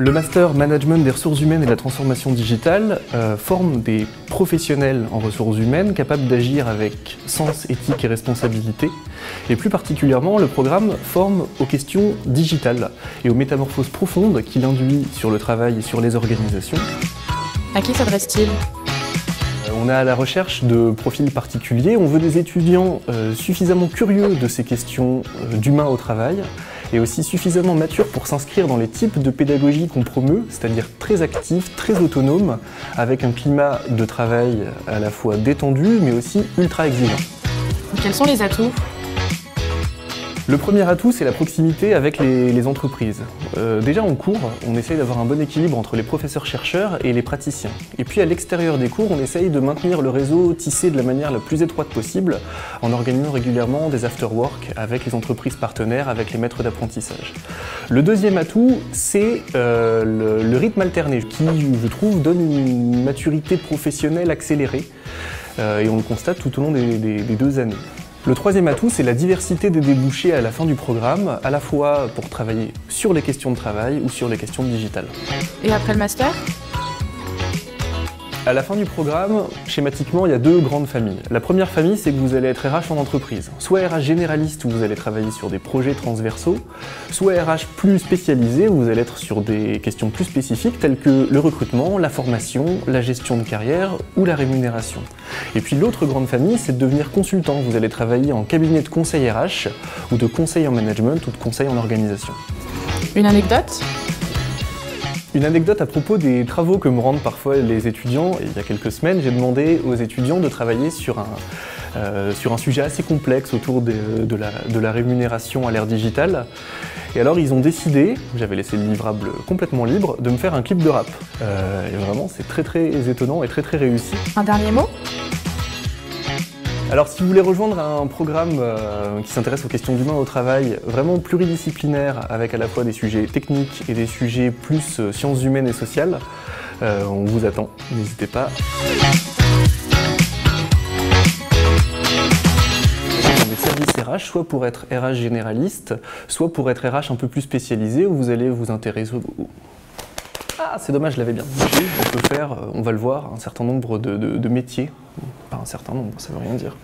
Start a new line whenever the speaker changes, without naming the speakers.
Le Master Management des ressources humaines et de la transformation digitale forme des professionnels en ressources humaines capables d'agir avec sens, éthique et responsabilité. Et plus particulièrement, le programme forme aux questions digitales et aux métamorphoses profondes qu'il induit sur le travail et sur les organisations.
À qui s'adresse-t-il ?
On est à la recherche de profils particuliers. On veut des étudiants suffisamment curieux de ces questions d'humain au travail et aussi suffisamment matures pour s'inscrire dans les types de pédagogie qu'on promeut, c'est-à-dire très actifs, très autonomes, avec un climat de travail à la fois détendu mais aussi ultra exigeant.
Quels sont les atouts ?
Le premier atout, c'est la proximité avec les entreprises. Déjà en cours, on essaye d'avoir un bon équilibre entre les professeurs-chercheurs et les praticiens. Et puis à l'extérieur des cours, on essaye de maintenir le réseau tissé de la manière la plus étroite possible en organisant régulièrement des after-work avec les entreprises partenaires, avec les maîtres d'apprentissage. Le deuxième atout, c'est le rythme alterné qui, je trouve, donne une maturité professionnelle accélérée et on le constate tout au long des 2 années. Le troisième atout, c'est la diversité des débouchés à la fin du programme, à la fois pour travailler sur les questions de travail ou sur les questions digitales.
Et après le master ?
À la fin du programme, schématiquement, il y a 2 grandes familles. La première famille, c'est que vous allez être RH en entreprise. Soit RH généraliste, où vous allez travailler sur des projets transversaux, soit RH plus spécialisé, où vous allez être sur des questions plus spécifiques, telles que le recrutement, la formation, la gestion de carrière ou la rémunération. Et puis l'autre grande famille, c'est de devenir consultant. Vous allez travailler en cabinet de conseil RH, ou de conseil en management, ou de conseil en organisation.
Une anecdote ?
Une anecdote à propos des travaux que me rendent parfois les étudiants. Il y a quelques semaines, j'ai demandé aux étudiants de travailler sur un sujet assez complexe autour de la rémunération à l'ère digitale. Et alors ils ont décidé, j'avais laissé le livrable complètement libre, de me faire un clip de rap. Et vraiment, c'est très étonnant et très réussi.
Un dernier mot ?
Alors si vous voulez rejoindre un programme qui s'intéresse aux questions d'humain au travail, vraiment pluridisciplinaire, avec à la fois des sujets techniques et des sujets plus sciences humaines et sociales, on vous attend, n'hésitez pas. Dans des services RH, soit pour être RH généraliste, soit pour être RH un peu plus spécialisé, où vous allez vous intéresser Ah, c'est dommage, je l'avais bien dit. On peut faire, on va le voir, un certain nombre de métiers. Pas un certain nombre, ça veut rien dire.